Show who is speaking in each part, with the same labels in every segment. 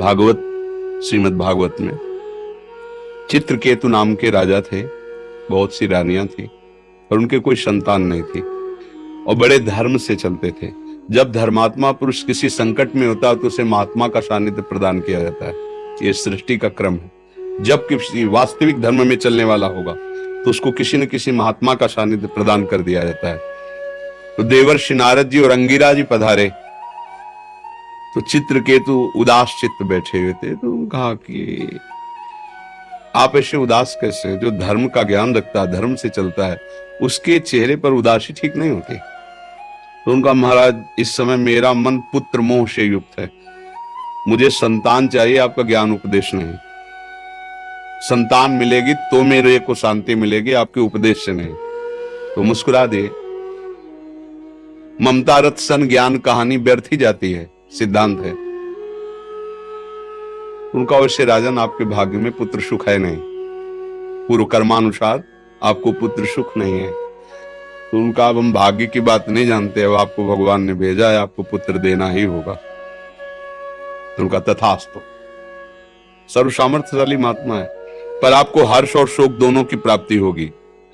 Speaker 1: भागवत, श्रीमद् भागवत में चित्रकेतु नाम के राजा थे, बहुत सी रानियां थी और उनके कोई संतान नहीं थी और बड़े धर्म से चलते थे। जब धर्मात्मा पुरुष किसी संकट में होता है तो उसे महात्मा का सानिध्य प्रदान किया जाता है। ये सृष्टि का क्रम है। जब किसी वास्तविक धर्म में चलने वाला होगा तो उसको किसी न किसी महात्मा का सानिध्य प्रदान कर दिया जाता है। तो देवर्षि नारद जी और अंगिरा जी पधारे तो चित्रकेतु उदास चित्त बैठे हुए थे। तो कहा कि आप ऐसे उदास कैसे? जो धर्म का ज्ञान रखता है, धर्म से चलता है, उसके चेहरे पर उदासी ठीक नहीं होती। तो उनका महाराज, इस समय मेरा मन पुत्र मोह से युक्त है, मुझे संतान चाहिए, आपका ज्ञान उपदेश नहीं। संतान मिलेगी तो मेरे को शांति मिलेगी, आपके उपदेश से नहीं। तो मुस्कुरा दिए। ममता रत सन ज्ञान कहानी व्यर्थ ही जाती है, सिद्धांत है। उनका अवश्य राजन, आपके भाग्य में पुत्र सुख है नहीं, पूर्व कर्मानुसार आपको पुत्र सुख नहीं है। तो उनका, अब हम भाग्य की बात नहीं जानते, अब आपको भगवान ने भेजा है, आपको पुत्र देना ही होगा। तो उनका तथास्तु। सर्व सामर्थ्यशाली महात्मा है, पर आपको हर्ष और शोक दोनों की प्राप्ति होगी।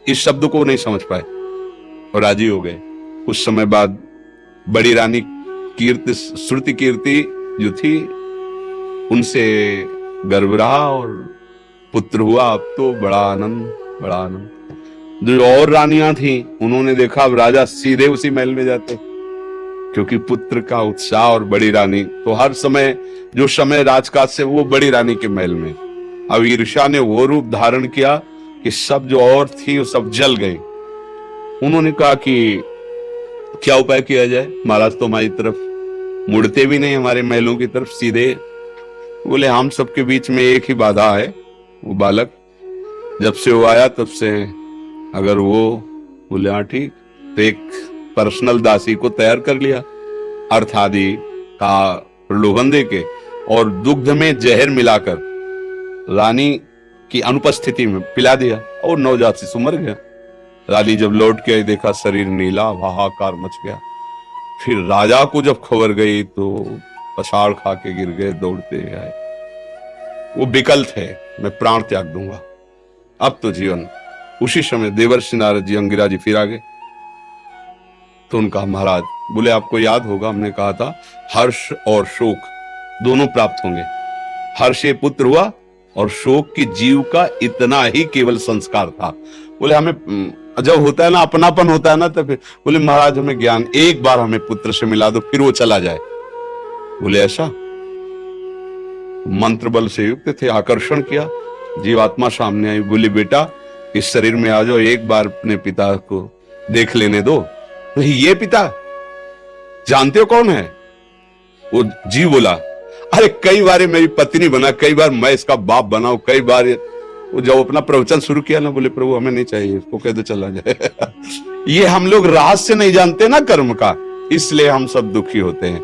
Speaker 1: इस शब्द को नहीं समझ पाए और राजी हो गए। कुछ समय बाद बड़ी रानी कीर्ति, श्रुति कीर्ति जो थी, उनसे गर्भ रहा और पुत्र हुआ। अब तो बड़ा आनंद, बड़ा आनंद। जो और रानियां थी उन्होंने देखा अब राजा सीधे उसी महल में जाते, क्योंकि पुत्र का उत्साह। और बड़ी रानी तो हर समय, जो समय राजकाज से, वो बड़ी रानी के महल में। अब ईर्ष्या ने वो रूप धारण किया कि सब जो और थी वो सब जल गई। उन्होंने कहा कि क्या उपाय किया जाए? महाराज तो हमारी तरफ मुड़ते भी नहीं, हमारे महलों की तरफ सीधे। बोले, हम सबके बीच में एक ही बाधा है, वो बालक। जब से वो आया तब से, अगर वो, बोले हाँ ठीक, तो एक पर्सनल दासी को तैयार कर लिया, अर्थ आदि का प्रलोभन देके और दुग्ध में जहर मिलाकर रानी की अनुपस्थिति में पिला दिया और नवजात शिशु मर गया। रानी जब लौट के देखा, शरीर नीला, हाहाकार मच गया। फिर राजा को जब खबर गई तो पछाड़ खा के गिर गए, दौड़ते आए। वो विकल्प है, मैं प्राण त्याग दूंगा, अब तो जीवन। उसी समय देवर्षि नारद जी, अंगिरा जी फिर आ गए। तो उनका, महाराज, बोले आपको याद होगा हमने कहा था हर्ष और शोक दोनों प्राप्त होंगे। हर्ष ये पुत्र हुआ और शोक की जीव का इतना ही केवल संस्कार था। बोले हमें जब होता है ना, अपनापन होता है ना, तो फिर बोले महाराज हमें ज्ञान एक बार हमें पुत्र से मिला दो, फिर वो चला जाए। बोले ऐसा? मंत्र बल से युक्त थे, आकर्षण किया, जीवात्मा सामने आई। बोली बेटा इस शरीर में आ जाओ, एक बार अपने पिता को देख लेने दो। तो ये पिता जानते हो कौन है? वो जीव बोला, अरे कई बार मेरी पत्नी बना, कई बार मैं इसका बाप बना, कई बार। वो जब अपना प्रवचन शुरू किया ना, बोले प्रभु हमें नहीं चाहिए, इसको कह दो चला जाए। ये हम लोग रहस्य नहीं जानते ना कर्म का, इसलिए हम सब दुखी होते हैं।